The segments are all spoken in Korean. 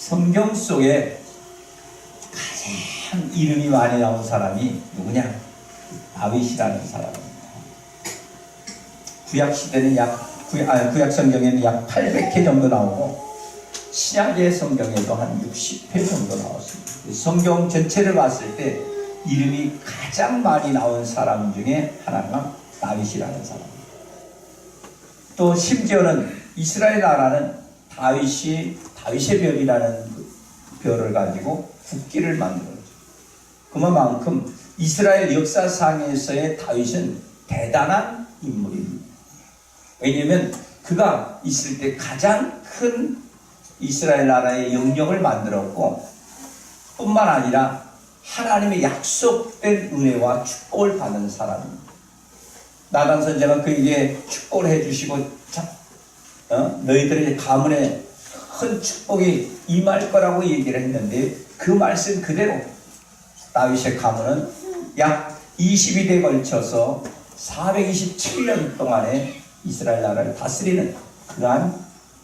성경 속에 가장 이름이 많이 나온 사람이 누구냐? 다윗이라는 사람입니다. 구약시대는 구약 성경에는 약 800회 정도 나오고 신약의 성경에도 한 60회 정도 나왔습니다. 성경 전체를 봤을 때 이름이 가장 많이 나온 사람 중에 하나가 다윗이라는 사람입니다. 또 심지어는 이스라엘 나라는 다윗의 별이라는 별을 가지고 국기를 만들었죠. 그만큼 이스라엘 역사상에서의 다윗은 대단한 인물입니다. 왜냐하면 그가 있을 때 가장 큰 이스라엘 나라의 영역을 만들었고 뿐만 아니라 하나님의 약속된 은혜와 축복을 받는 사람입니다. 나단 선지자가 그에게 축복을 해주시고 너희들의 가문에 큰 축복이 임할 거라고 얘기를 했는데 그 말씀 그대로 다윗의 가문은 약 22대에 걸쳐서 427년 동안에 이스라엘 나라를 다스리는 그러한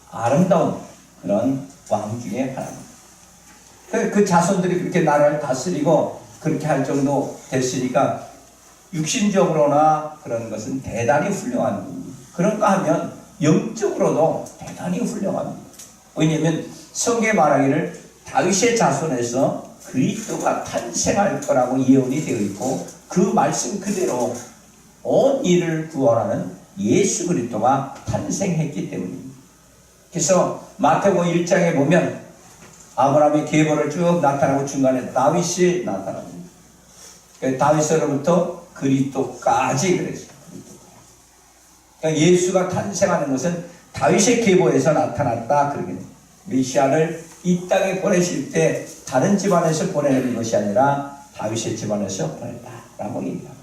아름다운 그런 왕 중에 하나입니다. 그 자손들이 그렇게 나라를 다스리고 그렇게 할 정도 됐으니까 육신적으로나 그런 것은 대단히 훌륭한 겁니다. 그런가 하면 영적으로도 대단히 훌륭합니다. 왜냐하면 성경에 말하기를 다윗의 자손에서 그리스도가 탄생할 거라고 예언이 되어 있고 그 말씀 그대로 온 일을 구원하는 예수 그리스도가 탄생했기 때문입니다. 그래서 마태복음 1장에 보면 아브라함의 계보를 쭉 나타나고 중간에 다윗이 나타납니다. 다윗으로부터 그리스도까지 그랬어요. 그러니까 예수가 탄생하는 것은 다윗의 계보에서 나타났다. 그러겠네요. 메시아를 이 땅에 보내실 때 다른 집안에서 보내는 것이 아니라 다윗의 집안에서 보냈다라고 얘기합니다.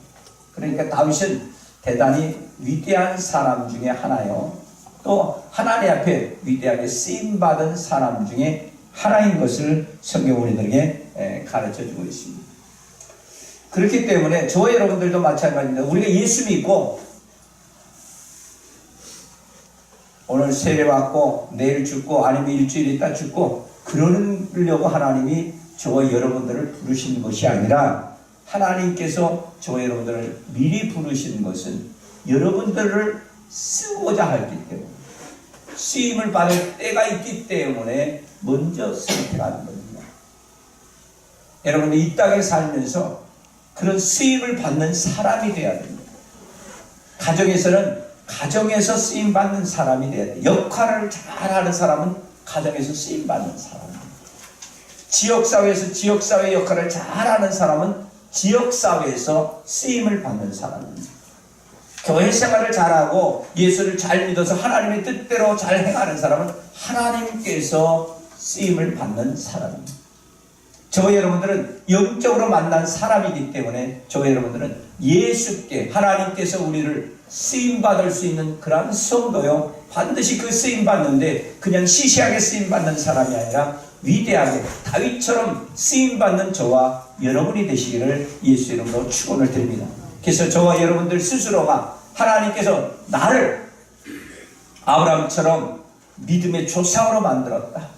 그러니까 다윗은 대단히 위대한 사람 중에 하나요. 또 하나님 앞에 위대하게 쓰임받은 사람 중에 하나인 것을 성경 우리들에게 가르쳐주고 있습니다. 그렇기 때문에 저와 여러분들도 마찬가지입니다. 우리가 예수 믿고 오늘 세례 받고 내일 죽고 아니면 일주일 있다 죽고 그러려고 하나님이 저와 여러분들을 부르신 것이 아니라 하나님께서 저와 여러분들을 미리 부르신 것은 여러분들을 쓰고자 했기 때문에 쓰임을 받을 때가 있기 때문에 먼저 선택하는 겁니다. 여러분들 이 땅에 살면서 그런 쓰임을 받는 사람이 되어야 됩니다. 가정에서 쓰임 받는 사람이 되어야 돼요. 역할을 잘하는 사람은 가정에서 쓰임 받는 사람입니다. 지역사회에서 지역사회 역할을 잘하는 사람은 지역사회에서 쓰임을 받는 사람입니다. 교회 생활을 잘하고 예수를 잘 믿어서 하나님의 뜻대로 잘 행하는 사람은 하나님께서 쓰임을 받는 사람입니다. 저와 여러분들은 영적으로 만난 사람이기 때문에 저와 여러분들은 예수께 하나님께서 우리를 쓰임받을 수 있는 그런 성도요 반드시 그 쓰임받는데 그냥 시시하게 쓰임받는 사람이 아니라 위대하게 다윗처럼 쓰임받는 저와 여러분이 되시기를 예수 이름으로 축원을 드립니다. 그래서 저와 여러분들 스스로가 하나님께서 나를 아브라함처럼 믿음의 조상으로 만들었다,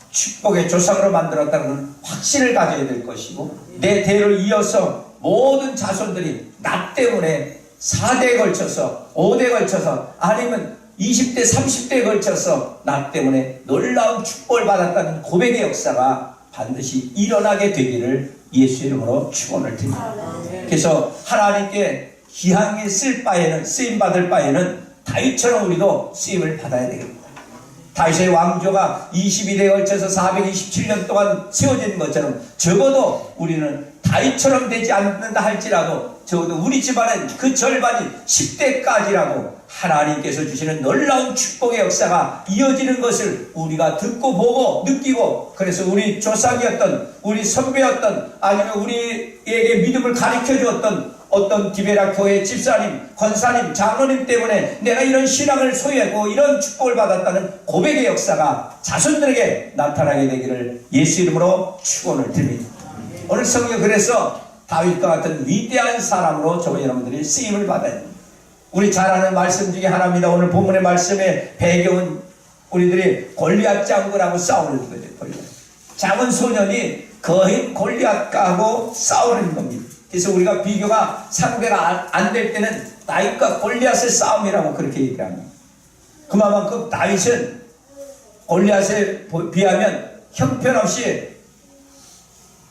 축복의 조상으로 만들었다는 확신을 가져야 될 것이고 내 대를 이어서 모든 자손들이 나 때문에 4대에 걸쳐서 5대에 걸쳐서 아니면 20대 30대에 걸쳐서 나 때문에 놀라운 축복을 받았다는 고백의 역사가 반드시 일어나게 되기를 예수 이름으로 축원을 드립니다. 그래서 하나님께 귀하게 쓸 바에는 쓰임받을 바에는 다윗처럼 우리도 쓰임을 받아야 되겠다. 다윗의 왕조가 22대에 걸쳐서 427년 동안 세워진 것처럼 적어도 우리는 다윗처럼 되지 않는다 할지라도 적어도 우리 집안은 그 절반이 10대까지라도 하나님께서 주시는 놀라운 축복의 역사가 이어지는 것을 우리가 듣고 보고 느끼고 그래서 우리 조상이었던 우리 선배였던 아니면 우리에게 믿음을 가르쳐 주었던 어떤 디베라 교회 집사님, 권사님, 장로님 때문에 내가 이런 신앙을 소유하고 이런 축복을 받았다는 고백의 역사가 자손들에게 나타나게 되기를 예수 이름으로 축원을 드립니다. 오늘 성경 그래서 다윗과 같은 위대한 사람으로 저와 여러분들이 쓰임을 받아야 됩니다. 우리 잘 아는 말씀 중에 하나입니다. 오늘 본문의 말씀의 배경은 우리들이 골리앗 장군하고 싸우는 거죠. 작은 소년이 거인 골리앗하고 싸우는 겁니다. 그래서 우리가 비교가 상대가 안 될 때는 다윗과 골리앗의 싸움이라고 그렇게 얘기합니다. 그만큼 다윗은 골리앗에 비하면 형편없이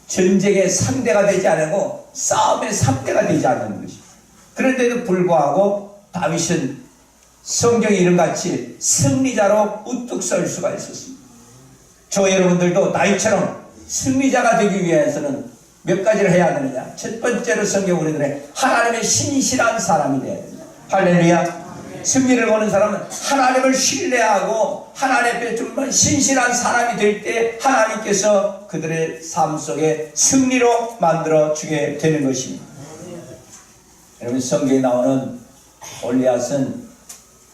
전쟁의 상대가 되지 않고 싸움의 상대가 되지 않는 것입니다. 그런데도 불구하고 다윗은 성경에 이름같이 승리자로 우뚝 설 수가 있었습니다. 저 여러분들도 다윗처럼 승리자가 되기 위해서는 몇 가지를 해야 되느냐. 첫 번째로 성경 우리들의 하나님의 신실한 사람이 되어야 됩니다. 할렐루야. 승리를 거는 사람은 하나님을 신뢰하고 하나님 앞에 정말 신실한 사람이 될 때 하나님께서 그들의 삶 속에 승리로 만들어 주게 되는 것입니다. 여러분, 성경에 나오는 골리앗은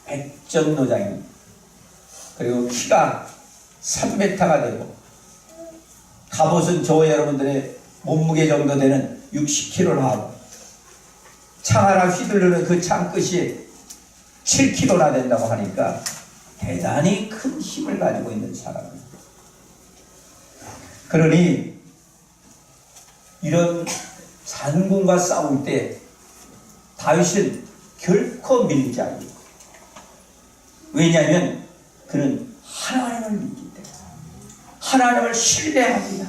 백전노장입니다. 그리고 키가 3m가 되고 갑옷은 저 여러분들의 몸무게 정도 되는 60kg를 하고 창 하나 휘두르는 그 창끝이 7kg나 된다고 하니까 대단히 큰 힘을 가지고 있는 사람입니다. 그러니 이런 잔군과 싸울 때 다윗은 결코 밀리지 않고, 왜냐하면 그는 하나님을 믿기 때문에 하나님을 신뢰합니다.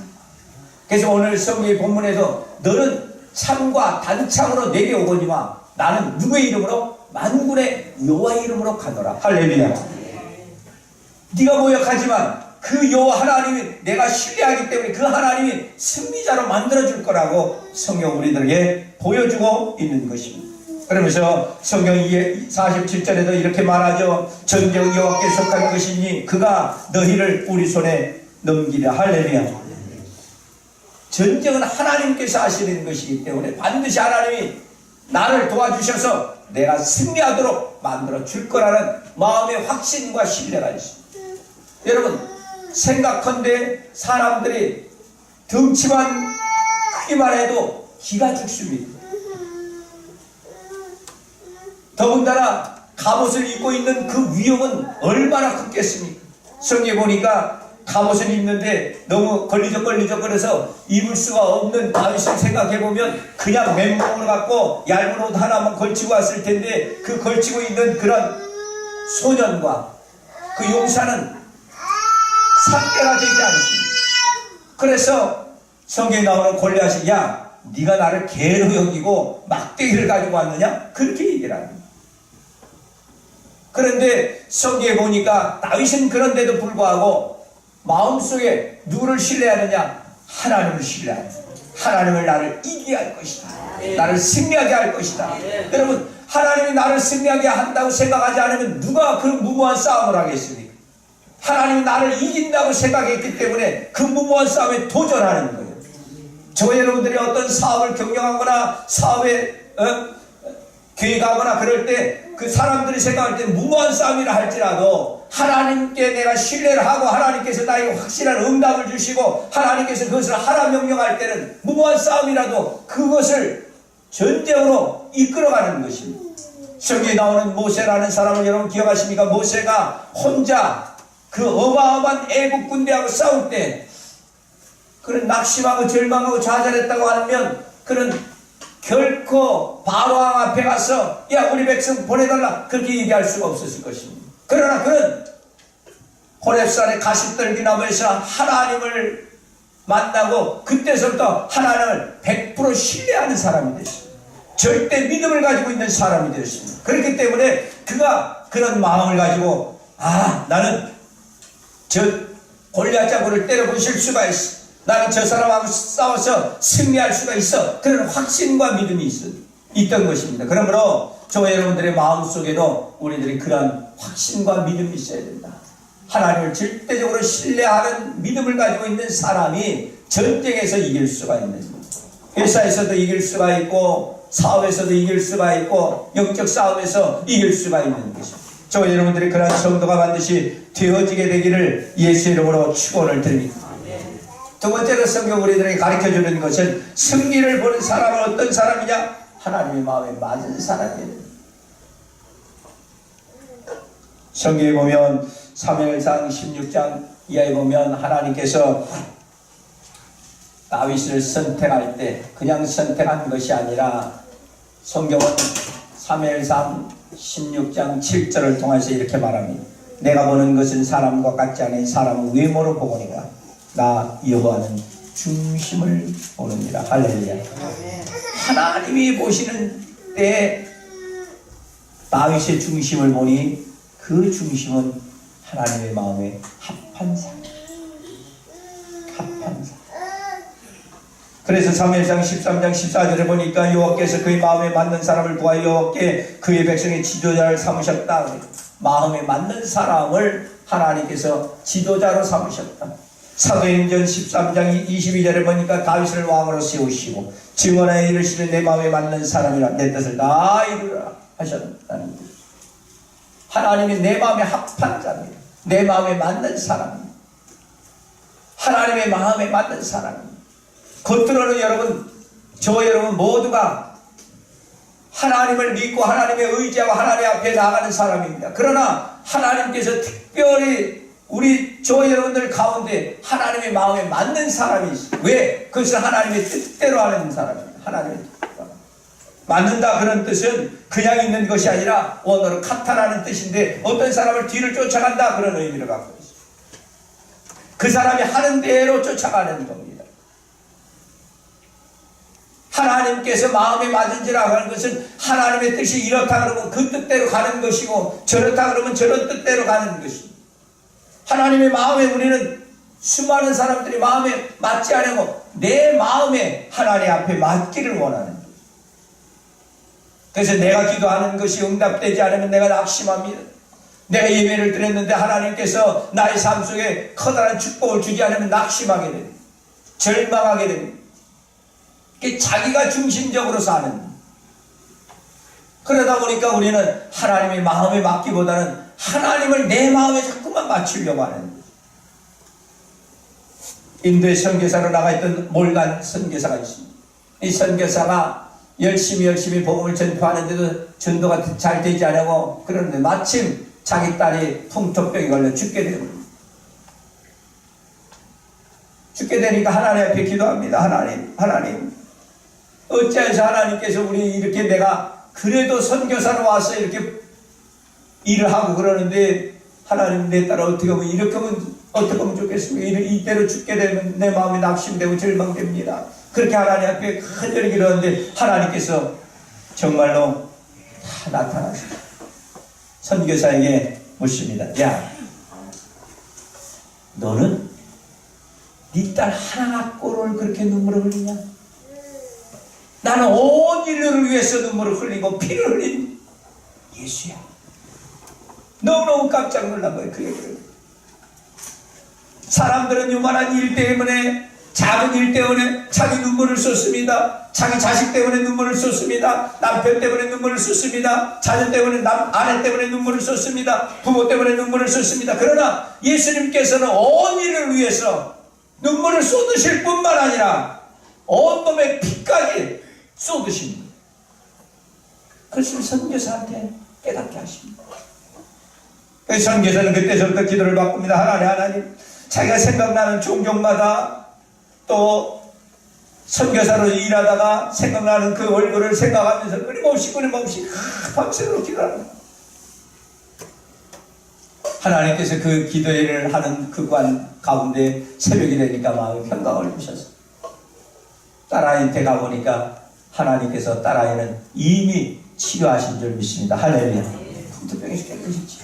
그래서 오늘 성경의 본문에서 너는 창과 단창으로 내게 오거니와 나는 누구의 이름으로? 만군의 여호와의 이름으로 가노라. 할렐루야. 네가 모욕하지만 그 여호와 하나님이 내가 신뢰하기 때문에 그 하나님이 승리자로 만들어줄 거라고 성경 우리들에게 보여주고 있는 것입니다. 그러면서 성경 47절에도 이렇게 말하죠. 전쟁 여호와께 속한 것이니 그가 너희를 우리 손에 넘기랴. 할렐루야. 전쟁은 하나님께서 하시는 것이기 때문에 반드시 하나님이 나를 도와주셔서 내가 승리하도록 만들어 줄 거라는 마음의 확신과 신뢰가 있습니다. 여러분, 생각컨대 사람들이 덩치만 크기만 해도 기가 죽습니다. 더군다나 갑옷을 입고 있는 그 위험은 얼마나 크겠습니까? 성경에 보니까 갑옷을 입는데 너무 걸리적거려서 입을 수가 없는 다윗을 생각해보면 그냥 맨몸으로 갖고 얇은 옷 하나만 걸치고 왔을 텐데 그 걸치고 있는 그런 소년과 그 용사는 상대가 되지 않습니다. 그래서 성경에 나오는 골리앗이 야, 네가 나를 개로 여기고 막대기를 가지고 왔느냐? 그렇게 얘기를 합니다. 그런데 성경에 보니까 다윗은 그런데도 불구하고 마음속에 누구를 신뢰하느냐? 하나님을 신뢰합니다. 하나님을 나를 이기게 할 것이다. 나를 승리하게 할 것이다. 여러분, 하나님이 나를 승리하게 한다고 생각하지 않으면 누가 그런 무모한 싸움을 하겠습니까? 하나님이 나를 이긴다고 생각했기 때문에 그 무모한 싸움에 도전하는 거예요. 저 여러분들이 어떤 사업을 경영하거나 사업에 계획하거나 그럴 때 그 사람들이 생각할 때 무모한 싸움이라 할지라도 하나님께 내가 신뢰를 하고 하나님께서 나에게 확실한 응답을 주시고 하나님께서 그것을 하라 명령할 때는 무모한 싸움이라도 그것을 전쟁으로 이끌어가는 것입니다. 성경에 나오는 모세라는 사람을 여러분 기억하십니까? 모세가 혼자 그 어마어마한 애국 군대하고 싸울 때 그런 낙심하고 절망하고 좌절했다고 하면 그는 결코 바로왕 앞에 가서 야, 우리 백성 보내달라 그렇게 얘기할 수가 없었을 것입니다. 그러나 그는 호렙산의 가시떨기나무에서 하나님을 만나고 그때서부터 하나님을 100% 신뢰하는 사람이 됐습니다. 절대 믿음을 가지고 있는 사람이 되었습니다. 그렇기 때문에 그가 그런 마음을 가지고 나는 저 골리앗 자구를 때려 부실 수가 있어. 나는 저 사람하고 싸워서 승리할 수가 있어. 그런 확신과 믿음이 있던 것입니다. 그러므로 저 여러분들의 마음속에도 우리들이 그런 확신과 믿음이 있어야 된다. 하나님을 절대적으로 신뢰하는 믿음을 가지고 있는 사람이 전쟁에서 이길 수가 있는 거예요. 회사에서도 이길 수가 있고 사업에서도 이길 수가 있고 영적 싸움에서 이길 수가 있는 것입니다. 저 여러분들이 그런 성도가 반드시 되어지게 되기를 예수 이름으로 축원을 드립니다. 두 번째로 성경 우리들에게 가르쳐주는 것은 승리를 보는 사람은 어떤 사람이냐? 하나님의 마음에 맞은 사람이에요. 성경에 보면 사무엘상 16장 이하에 보면 하나님께서 다윗을 선택할 때 그냥 선택한 것이 아니라 성경은 사무엘상 16장 7절을 통해서 이렇게 말합니다. 내가 보는 것은 사람과 같지 않으니 사람은 외모로 보거니와 나 여호와는 중심을 보느니라. 할렐루야. 하나님이 보시는 때 다윗의 중심을 보니 그 중심은 하나님의 마음에 합한 사람. 합한 사람. 그래서 사무엘상 13장 14절에 보니까 여호와께서 그의 마음에 맞는 사람을 구하여 여호와께 그의 백성의 지도자를 삼으셨다. 마음에 맞는 사람을 하나님께서 지도자로 삼으셨다. 사도행전 13장 22절에 보니까 다윗을 왕으로 세우시고 증언하여 이르시되 내 마음에 맞는 사람이라 내 뜻을 다 이루라 하셨다는 것. 하나님이 내 마음에 합한 자입니다. 내 마음에 맞는 사람입니다. 하나님의 마음에 맞는 사람입니다. 겉으로는 여러분 모두가 하나님을 믿고 하나님의 의지하고 하나님 앞에 나가는 사람입니다. 그러나 하나님께서 특별히 저 여러분들 가운데 하나님의 마음에 맞는 사람이 있어요. 왜? 그것은 하나님의 뜻대로 하는 사람입니다. 하나님의 뜻대로. 맞는다 그런 뜻은 그냥 있는 것이 아니라 원어로 카타라는 뜻인데 어떤 사람을 뒤를 쫓아간다 그런 의미를 갖고 있어요. 그 사람이 하는 대로 쫓아가는 겁니다. 하나님께서 마음에 맞은지라 하는 것은 하나님의 뜻이 이렇다 그러면 그 뜻대로 가는 것이고 저렇다 그러면 저런 뜻대로 가는 것입니다. 하나님의 마음에 우리는 수많은 사람들이 마음에 맞지 않고 내 마음에 하나님 앞에 맞기를 원하는 거예요. 그래서 내가 기도하는 것이 응답되지 않으면 내가 낙심합니다. 내가 예배를 드렸는데 하나님께서 나의 삶 속에 커다란 축복을 주지 않으면 낙심하게 됩니다. 절망하게 됩니다. 자기가 중심적으로 사는. 그러다 보니까 우리는 하나님의 마음에 맞기보다는 하나님을 내 마음에 자꾸만 맞추려고 하는 거예요. 인도에 선교사로 나가 있던 몰간 선교사가 있습니다. 이 선교사가 열심히 복음을 전파하는데도 전도가 잘 되지 않고 그러는데 마침 자기 딸이 풍토병에 걸려 죽게 됩니다. 죽게 되니까 하나님 앞에 기도합니다. 하나님 어찌해서 하나님께서 우리 이렇게 내가 그래도 선교사로 와서 이렇게 일을 하고 그러는데 하나님 내 딸 어떻게 하면 이렇게 하면 어떻게 하면 좋겠습니까? 이대로 죽게 되면 내 마음이 낙심되고 절망됩니다. 그렇게 하나님 앞에 간절히 기도하는데 하나님께서 정말로 다 나타나십니다. 선교사에게 묻습니다. 야, 너는 네 딸 하나 꼴을 그렇게 눈물을 흘리냐? 나는 온 인류를 위해서 눈물을 흘리고 피를 흘린 예수야. 너무너무 깜짝 놀란 거예요. 그 얘기를. 사람들은 요만한 일 때문에 작은 일 때문에 자기 눈물을 쏟습니다. 자기 자식 때문에 눈물을 쏟습니다. 남편 때문에 눈물을 쏟습니다. 자녀 때문에 아내 때문에 눈물을 쏟습니다. 부모 때문에 눈물을 쏟습니다. 그러나 예수님께서는 온 인류를 위해서 눈물을 쏟으실 뿐만 아니라 온몸의 피까지 쏟으십니다. 그것을 선교사한테 깨닫게 하십니다. 그래서 선교사는 그때서부터 기도를 바꿉니다. 하나님 자기가 생각나는 종교마다 또 선교사로 일하다가 생각나는 그 얼굴을 생각하면서 끊임없이 밤새도록 기도합니다. 하나님께서 그 기도를 하는 그 관 가운데 새벽이 되니까 마음에 평강을 주셨어요. 딸아이한테 가보니까 하나님께서 딸아이는 이미 치료하신 줄 믿습니다. 할렐루야. 풍토병이 깨끗이지.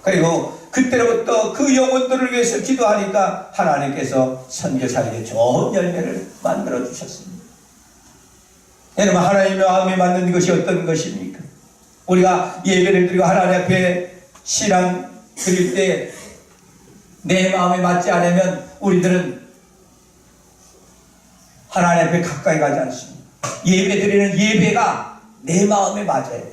그리고 그때로부터 그 영혼들을 위해서 기도하니까 하나님께서 선교사에게 좋은 열매를 만들어 주셨습니다. 여러분, 하나님의 마음에 맞는 것이 어떤 것입니까? 우리가 예배를 드리고 하나님 앞에 신앙 드릴 때 내 마음에 맞지 않으면 우리들은 하나님 앞에 가까이 가지 않습니다. 예배 드리는 예배가 내 마음에 맞아야 돼요.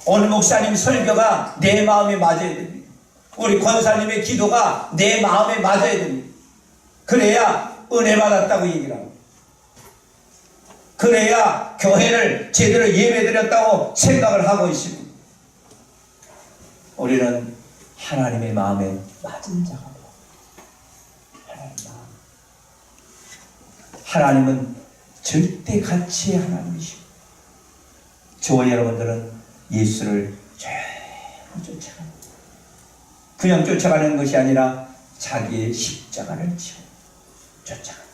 오늘 목사님 설교가 내 마음에 맞아야 됩니다. 우리 권사님의 기도가 내 마음에 맞아야 됩니다. 그래야 은혜 받았다고 얘기를 합니다. 그래야 교회를 제대로 예배드렸다고 생각을 하고 있습니다. 우리는 하나님의 마음에 맞은 자가 돼요. 하나님은 절대 가치의 하나님이시고, 저와 여러분들은 예수를 쫓아가는, 그냥 쫓아가는 것이 아니라 자기의 십자가를 지어 쫓아가는.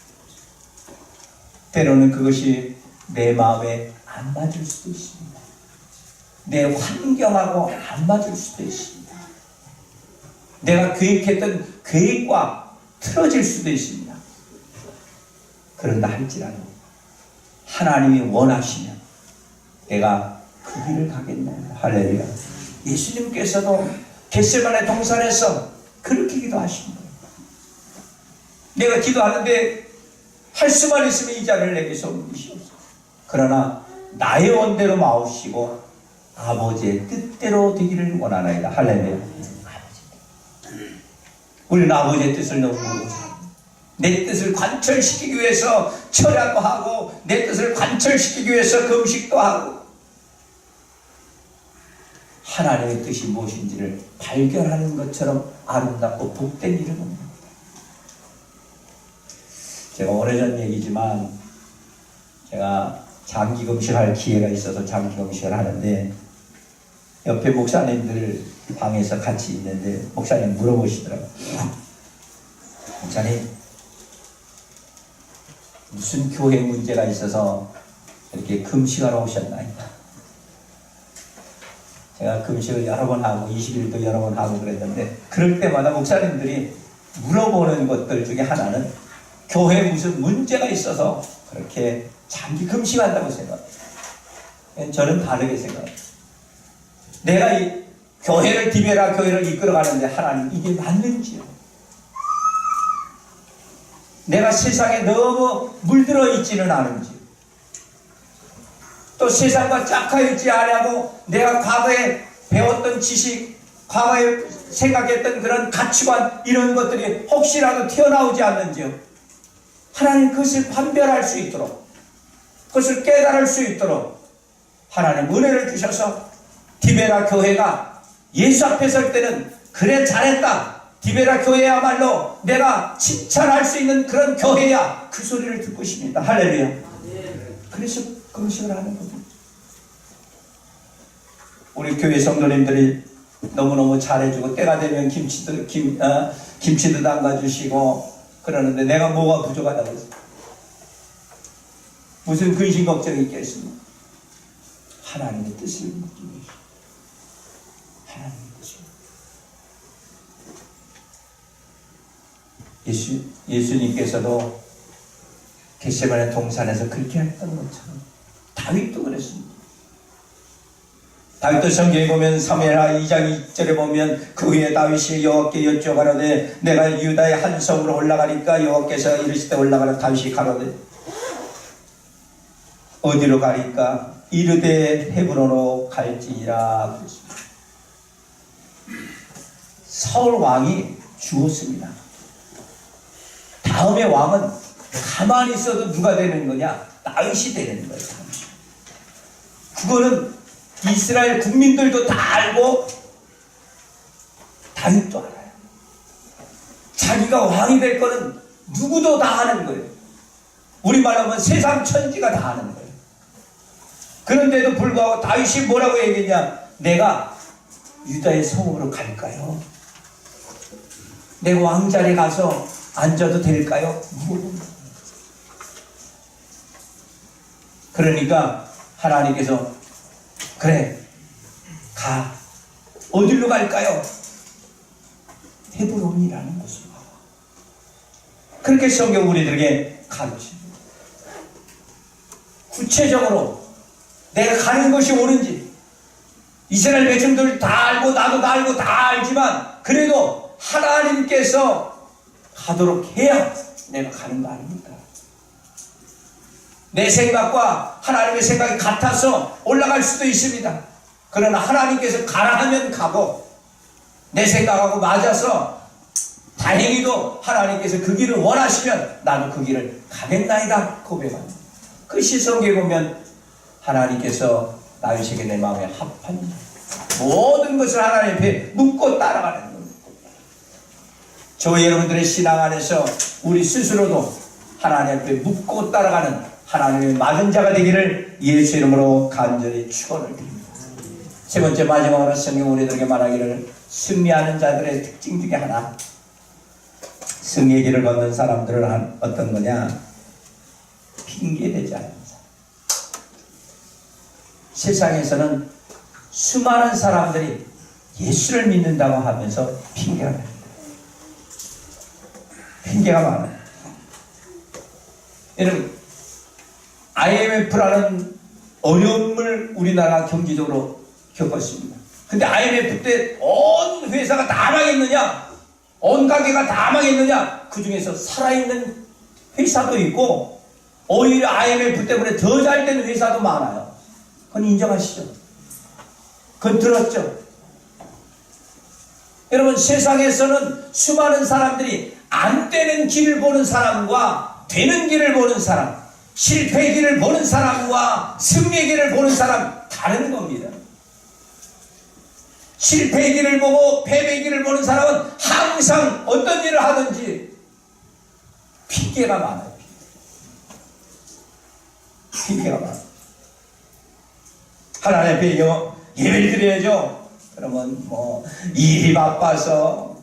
때로는 그것이 내 마음에 안 맞을 수도 있습니다. 내 환경하고 안 맞을 수도 있습니다. 내가 계획했던 계획과 틀어질 수도 있습니다. 그런다 할지라도 하나님이 원하시면 내가 그 길을 가겠나요? 할렐루야. 예수님께서도 겟세마네 동산에서 그렇게 기도하신 거예요. 내가 기도하는데 할 수만 있으면 이 잔을 내게서 옮기시옵소서. 그러나 나의 원대로 마옵시고 아버지의 뜻대로 되기를 원하나이다. 할렐루야. 우리는 아버지의 뜻을 너무 모르고, 내 뜻을 관철시키기 위해서 철야도 하고, 내 뜻을 관철시키기 위해서 금식도 하고, 하나님의 뜻이 무엇인지를 발견하는 것처럼 아름답고 복된 일은 없습니다. 제가 오래전 얘기지만, 제가 장기 금식할 기회가 있어서 장기 금식을 하는데, 옆에 목사님들 방에서 같이 있는데 목사님 물어보시더라고요. 목사님, 무슨 교회 문제가 있어서 이렇게 금식하러 오셨나요? 제가 금식을 여러 번 하고 20일도 여러 번 하고 그랬는데, 그럴 때마다 목사님들이 물어보는 것들 중에 하나는 교회에 무슨 문제가 있어서 그렇게 장기 금식한다고 생각해요. 저는 다르게 생각해요. 내가 이 교회를, 디베라 교회를 이끌어가는데 하나님 이게 맞는지요? 내가 세상에 너무 물들어 있지는 않은지요? 또 세상과 짝하여 있지 않냐고 내가 과거에 배웠던 지식, 과거에 생각했던 그런 가치관, 이런 것들이 혹시라도 튀어나오지 않는지요? 하나님 그것을 판별할 수 있도록, 그것을 깨달을 수 있도록 하나님 은혜를 주셔서 디베라 교회가 예수 앞에 설 때는 그래 잘했다, 디베라 교회야말로 내가 칭찬할 수 있는 그런 교회야, 그 소리를 듣고 싶습니다. 할렐루야. 그래서 금식을 하는 겁니다. 우리 교회 성도님들이 너무너무 잘해주고, 때가 되면 김치도 담가주시고 그러는데 내가 뭐가 부족하다고 했어요? 무슨 근심 걱정이 있겠습니까? 하나님의 뜻을 묻기 위해서. 하나님의 뜻을. 예수님께서도 겟세마네 동산에서 그렇게 했던 것처럼 다윗도 그랬습니다. 다윗도 성경에 보면 사무엘하 2장 2절에 보면 그 후에 다윗이 여호와께 여쭤가로되 내가 유다의 한 성으로 올라가니까 여호와께서 이르시되 올라가라. 다윗이 가로되 어디로 가리까? 이르되 헤브론으로 갈지니라. 사울 왕이 죽었습니다. 다음에 왕은 가만히 있어도 누가 되는 거냐? 다윗이 되는 거예요. 그거는 이스라엘 국민들도 다 알고 다윗도 알아요. 자기가 왕이 될 거는 누구도 다 아는 거예요. 우리말로 하면 세상 천지가 다 아는 거예요. 그런데도 불구하고 다윗이 뭐라고 얘기했냐? 내가 유다의 성으로 갈까요? 내 왕자리에 가서 앉아도 될까요? 그러니까 하나님께서 그래, 가. 어디로 갈까요? 헤브론이라는 곳으로 가. 그렇게 성경 우리들에게 가르칩니다. 구체적으로 내가 가는 것이 옳은지, 이스라엘 백성들 다 알고 나도 다 알고 다 알지만 그래도 하나님께서 가도록 해야 내가 가는 거 아닙니까? 내 생각과 하나님의 생각이 같아서 올라갈 수도 있습니다. 그러나 하나님께서 가라 하면 가고, 내 생각하고 맞아서 다행히도 하나님께서 그 길을 원하시면 나도 그 길을 가겠나이다 고백합니다. 그 시성경에 보면 하나님께서 다윗에게 내 마음에 합한 모든 것을 하나님 앞에 묻고 따라가는 겁니다. 저와 여러분들의 신앙 안에서 우리 스스로도 하나님 앞에 묻고 따라가는 하나님의 맞은 자가 되기를 예수 이름으로 간절히 축원을 드립니다. 세 번째 마지막으로 성경 우리들에게 말하기를 승리하는 자들의 특징 중에 하나, 승리의 길을 걷는 사람들은 어떤 거냐? 핑계대지 않는 사람. 세상에서는 수많은 사람들이 예수를 믿는다고 하면서 핑계가 납니다. 핑계가 많아요. 여러분, IMF라는 어려움을 우리나라가 경제적으로 겪었습니다. 근데 IMF 때 온 회사가 다 망했느냐? 온 가게가 다 망했느냐? 그 중에서 살아있는 회사도 있고 오히려 IMF 때문에 더 잘된 회사도 많아요. 그건 인정하시죠? 그건 들었죠? 여러분, 세상에서는 수많은 사람들이 안 되는 길을 보는 사람과 되는 길을 보는 사람, 실패의 길을 보는 사람과 승리의 길을 보는 사람 다른 겁니다. 실패의 길을 보고 패배의 길을 보는 사람은 항상 어떤 일을 하든지 핑계가 많아요. 핑계가 많아요. 하나님 앞에 예배를 드려야죠. 그러면 일이 바빠서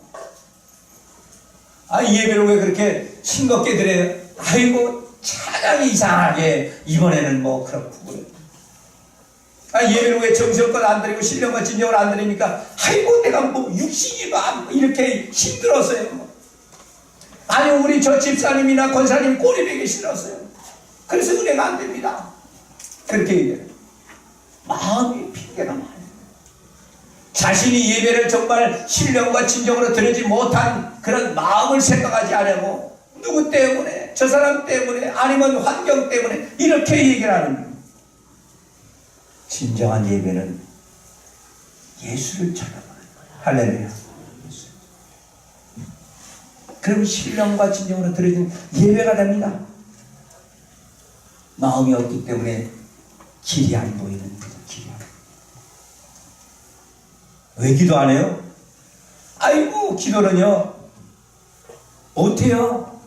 예배를 왜 그렇게 싱겁게 드려요? 아이고 찬양이 이상하게 이번에는 그렇고 그래. 예배를 왜 정성껏 안 드리고 신령과 진정을 안 드립니까? 아이고 내가 육신이 이렇게 힘들었어요. 아니 우리 저 집사님이나 권사님 꼬리배기 싫었어요. 그래서 은혜가 안 됩니다. 그렇게 얘기해요. 마음이 핑계가 많아요. 자신이 예배를 정말 신령과 진정으로 드리지 못한 그런 마음을 생각하지 않고 누구 때문에, 저 사람 때문에, 아니면 환경 때문에 이렇게 얘기를 하는 거예요. 진정한 예배는 예수를 쳐다보는 거예요. 할렐루야. 그럼 신령과 진정으로 드려진 예배가 됩니다. 마음이 없기 때문에 길이 안 보이는 거죠. 길이 안 보이는. 왜 기도 안 해요? 아이고 기도는요 못해요.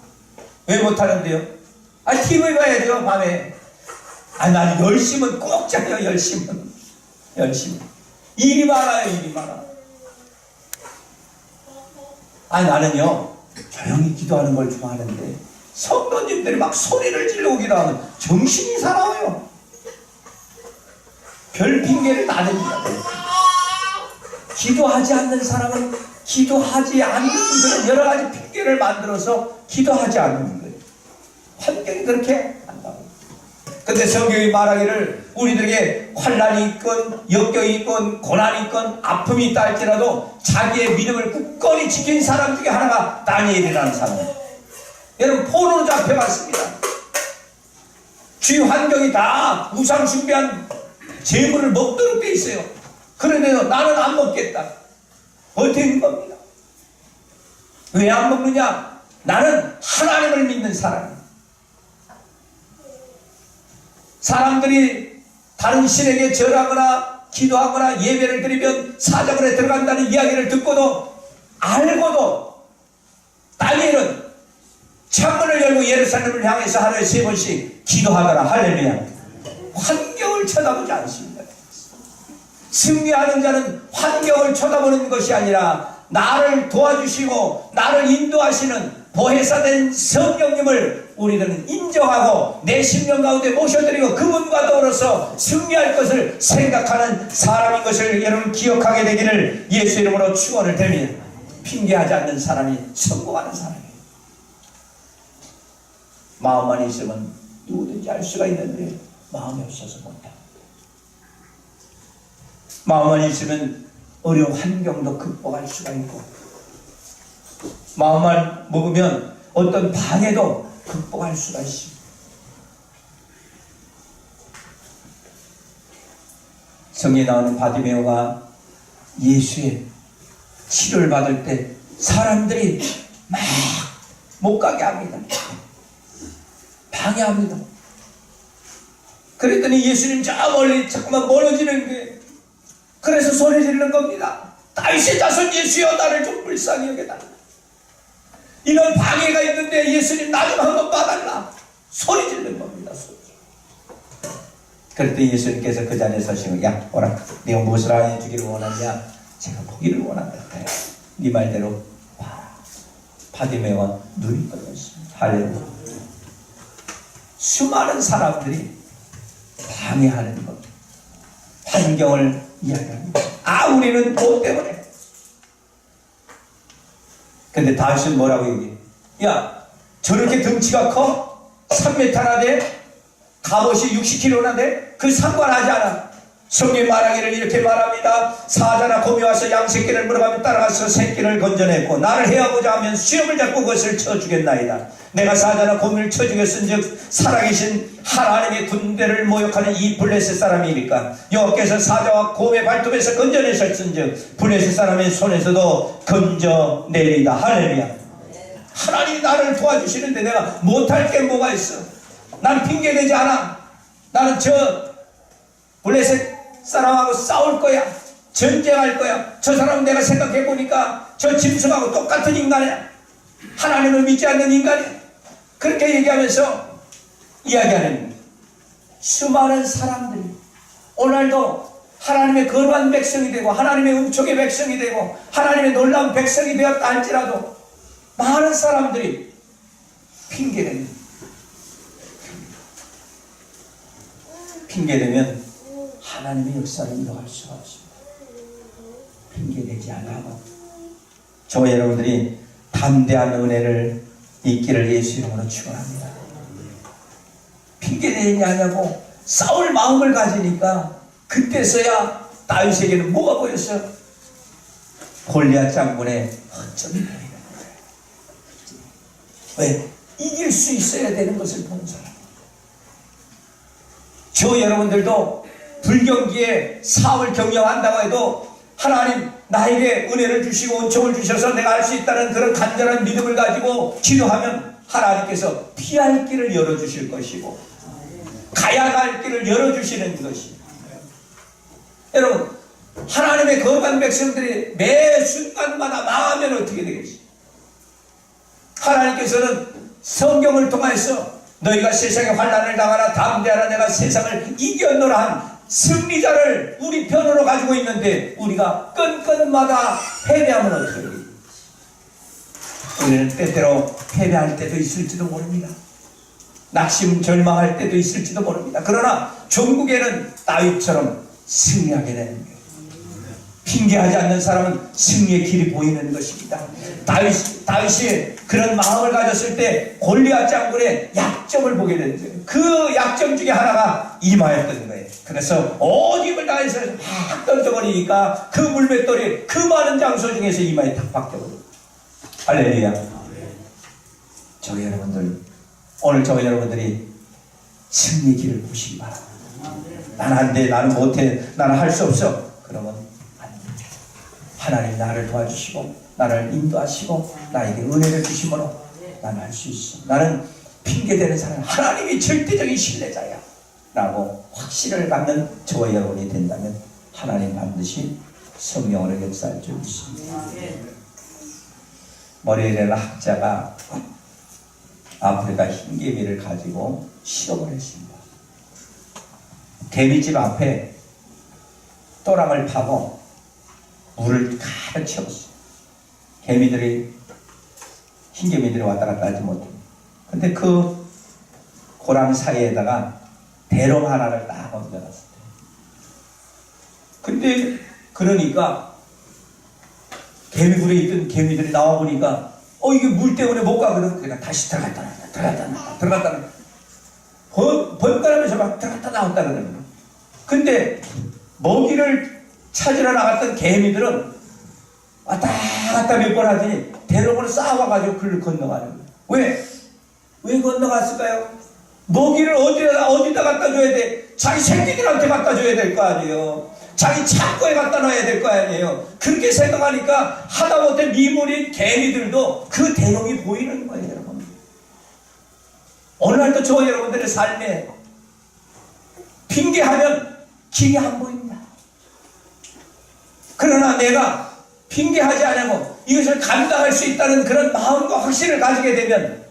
왜 못하는데요? TV 봐야죠 밤에. 나는 열심은 꼭 자요. 열심은 일이 많아요. 일이 많아. 나는요 조용히 기도하는 걸 좋아하는데 성도님들이 막 소리를 지르고 기도하면 정신이 사나워요. 별 핑계를 다 댑니다. 기도하지 않는 사람은 기도하지 않는 그런 여러 가지 핑계를 만들어서 기도하지 않는 거예요. 환경이 그렇게 한다고. 근데 성경이 말하기를 우리들에게 환난이 있건 역경이 있건 고난이 있건 아픔이 있다 할지라도 자기의 믿음을 굳건히 지킨 사람 중에 하나가 다니엘이라는 사람이에요. 여러분 포로로 잡혀갔습니다. 주위 환경이 다 우상 숭배한 재물을 먹도록 돼 있어요. 그런데도 나는 안 먹겠다. 버티는 겁니다. 왜 안 먹느냐? 나는 하나님을 믿는 사람이에요. 사람들이 다른 신에게 절하거나 기도하거나 예배를 드리면 사자굴에 들어간다는 이야기를 듣고도 알고도 다니엘은 창문을 열고 예루살렘을 향해서 하루에 3번씩 기도하더라. 할렐루야. 환경을 쳐다보지 않습니다. 승리하는 자는 환경을 쳐다보는 것이 아니라 나를 도와주시고 나를 인도하시는 보혜사된 성령님을 우리들은 인정하고 내 심령 가운데 모셔드리고 그분과 더불어서 승리할 것을 생각하는 사람인 것을 여러분 기억하게 되기를 예수 이름으로 축원을 드립니다. 핑계하지 않는 사람이 성공하는 사람이에요. 마음만 있으면 누구든지 알 수가 있는데 마음이 없어서 못합니다. 마음만 있으면 어려운 환경도 극복할 수가 있고 마음만 먹으면 어떤 방해도 극복할 수가 있습니다. 성경에 나오는 바디메오가 예수의 치료를 받을 때 사람들이 막 못 가게 합니다. 방해합니다. 그랬더니 예수님 저 멀리 자꾸만 멀어지는 게 그래서 소리 지르는 겁니다. 다윗의 자손 예수여 나를 좀 불쌍히 여겨달라. 이런 방해가 있는데 예수님 나 좀 한번 봐달라. 소리 지르는 겁니다. 그랬더니 예수님께서 그 자리에 서시고, 야, 오라, 네가 무엇을 하여 주기를 원하냐? 제가 보기를 원한다. 네 말대로 봐라. 바디메와 눈이 떠졌습니다. 할렐루야. 수많은 사람들이 방해하는 것, 환경을 이야기합니다. 아, 우리는 뭐 때문에? 근데 다윗은 뭐라고 얘기해? 야, 저렇게 덩치가 커? 3m나 돼? 갑옷이 60kg나 돼? 그 상관하지 않아. 성경 말하기를 이렇게 말합니다. 사자나 곰이 와서 양새끼를 물어가며 따라가서 새끼를 건져냈고 나를 해하고자 하면 수염을 잡고 그것을 쳐주겠나이다. 내가 사자나 곰을 쳐주겠은즉 살아계신 하나님의 군대를 모욕하는 이 블레셋 사람이니까 여호와께서 사자와 곰의 발톱에서 건져내셨은즉 블레셋 사람의 손에서도 건져내리다. 할렐루야. 하나님이 나를 도와주시는데 내가 못할 게 뭐가 있어? 난 핑계대지 않아. 나는 저 블레셋 사람하고 싸울 거야. 전쟁할 거야. 저 사람은 내가 생각해보니까 저 짐승하고 똑같은 인간이야. 하나님을 믿지 않는 인간이야. 그렇게 얘기하면서 이야기하는 거예요. 수많은 사람들이 오늘도 하나님의 거룩한 백성이 되고 하나님의 은총의 백성이 되고 하나님의 놀라운 백성이 되었다 할지라도 많은 사람들이 핑계대는, 핑계대면 하나님의 역사를 이뤄갈 수가 없습니다. 핑계대지 않으면 저와 여러분들이 담대한 은혜를 있기를 예수 이름으로 축원합니다. 핑계대지 않냐고 싸울 마음을 가지니까 그때서야 다윗에게는 뭐가 보였어요? 골리앗 장군의 허점이 보이는 거예요. 왜? 이길 수 있어야 되는 것을 보는 사람. 저 여러분들도 불경기에 사업을 경영한다고 해도 하나님 나에게 은혜를 주시고 은총을 주셔서 내가 할 수 있다는 그런 간절한 믿음을 가지고 기도하면 하나님께서 피할 길을 열어주실 것이고 가야 할 길을 열어주시는 것이. 여러분, 하나님의 거룩한 백성들이 매 순간마다 망하면 어떻게 되겠어요? 하나님께서는 성경을 통해서 너희가 세상에 환난을 당하나 담대하라 내가 세상을 이겨노라 한 승리자를 우리 편으로 가지고 있는데 우리가 끈끈마다 패배하면 어떻게 해요? 우리는 때때로 패배할 때도 있을지도 모릅니다. 낙심 절망할 때도 있을지도 모릅니다. 그러나 종국에는 다윗처럼 승리하게 되는 거예요. 핑계하지 않는 사람은 승리의 길이 보이는 것입니다. 다윗이 그런 마음을 가졌을 때 골리앗 장군의 약점을 보게 되는 거예요. 그 약점 중에 하나가 이마였던 거예요. 그래서 온 힘을 다해서 막 던져버리니까 그 물맷돌이 그 많은 장소 중에서 이마에 탁 박혀버려요. 할렐루야. 저희 여러분들, 오늘 저희 여러분들이 승리의 길을 보시기 바랍니다. 나는 안 돼, 나는 못해, 나는 할 수 없어. 그러면 안 돼. 하나님 나를 도와주시고 나를 인도하시고 나에게 은혜를 주심으로 나는 할 수 있어. 나는 핑계대는 사람, 하나님이 절대적인 신뢰자야 라고 확신을 갖는 저와 여러분이 된다면 하나님 반드시 성령으로 역사할 줄 믿습니다. 머리에는 학자가 아프리카 흰개미를 가지고 실험을 했습니다. 개미집 앞에 또랑을 파고 물을 가득 채웠어요. 흰개미들이 왔다 갔다 하지 못해요. 근데 그 고랑 사이에다가 대롱 하나를 딱 얹어놨어요. 근데 그러니까 개미굴에 있던 개미들이 나와보니까 이게 물 때문에 못 가거든. 그러니까 다시 들어갔다 나왔다 번갈아면서 막 들어갔다 나왔다 그러는. 근데 먹이를 찾으러 나갔던 개미들은 왔다 갔다 몇 번 하더니 대롱을 쌓아와가지고 그를 건너가는 거예요. 왜 건너갔을까요? 먹이를 어디다 갖다 줘야 돼? 자기 새끼들한테 갖다 줘야 될 거 아니에요. 자기 창고에 갖다 놔야 될 거 아니에요. 그렇게 생각하니까 하다못해 미물인 개미들도 그 대롱이 보이는 거예요, 여러분. 오늘날도 저와 여러분들의 삶에 핑계하면 길이 안 보입니다. 그러나 내가 핑계하지 않으면 이것을 감당할 수 있다는 그런 마음과 확신을 가지게 되면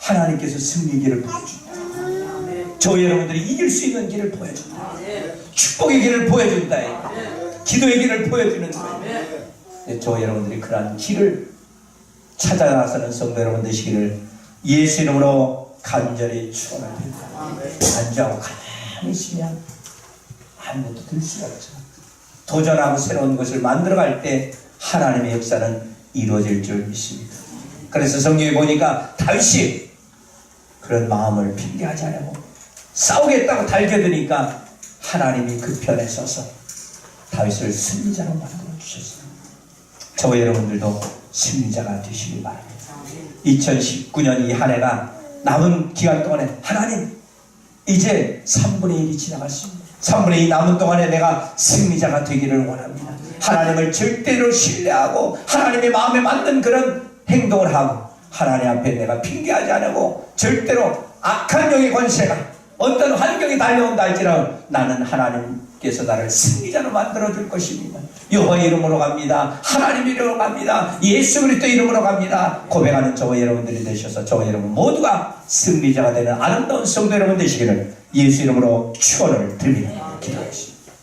하나님께서 승리 길을 보여준다. 저 여러분들이 이길 수 있는 길을 보여준다. 축복의 길을 보여준다. 기도의 길을 보여주는 거예요. 저 여러분들이 그러한 길을 찾아 나서는 성도 여러분 되시기를 예수 이름으로 간절히 축원합니다. 안주하고 가만히 있으면 아무것도 될 수가 없죠. 도전하고 새로운 것을 만들어갈 때 하나님의 역사는 이루어질 줄 믿습니다. 그래서 성경에 보니까 다윗이 그런 마음을 핑계하지 않고 싸우겠다고 달겨드니까 하나님이 그 편에 서서 다윗을 승리자로 만들어 주셨어요. 저와 여러분들도 승리자가 되시기 바랍니다. 2019년 이 한 해가 남은 기간 동안에 하나님 이제 3분의 1이 지나갔습니다. 3분의 2 남은 동안에 내가 승리자가 되기를 원합니다. 하나님을 절대로 신뢰하고 하나님의 마음에 맞는 그런 행동을 하고 하나님 앞에 내가 핑계하지 않고 절대로 악한 영의 권세가 어떤 환경이 달려온다 할지라도 나는 하나님께서 나를 승리자로 만들어줄 것입니다. 여호와의 이름으로 갑니다. 하나님 이름으로 갑니다. 예수 그리스도 이름으로 갑니다. 고백하는 저와 여러분들이 되셔서 저와 여러분 모두가 승리자가 되는 아름다운 성도 여러분 되시기를 예수 이름으로 축원을 드립니다. 기도하겠습니다.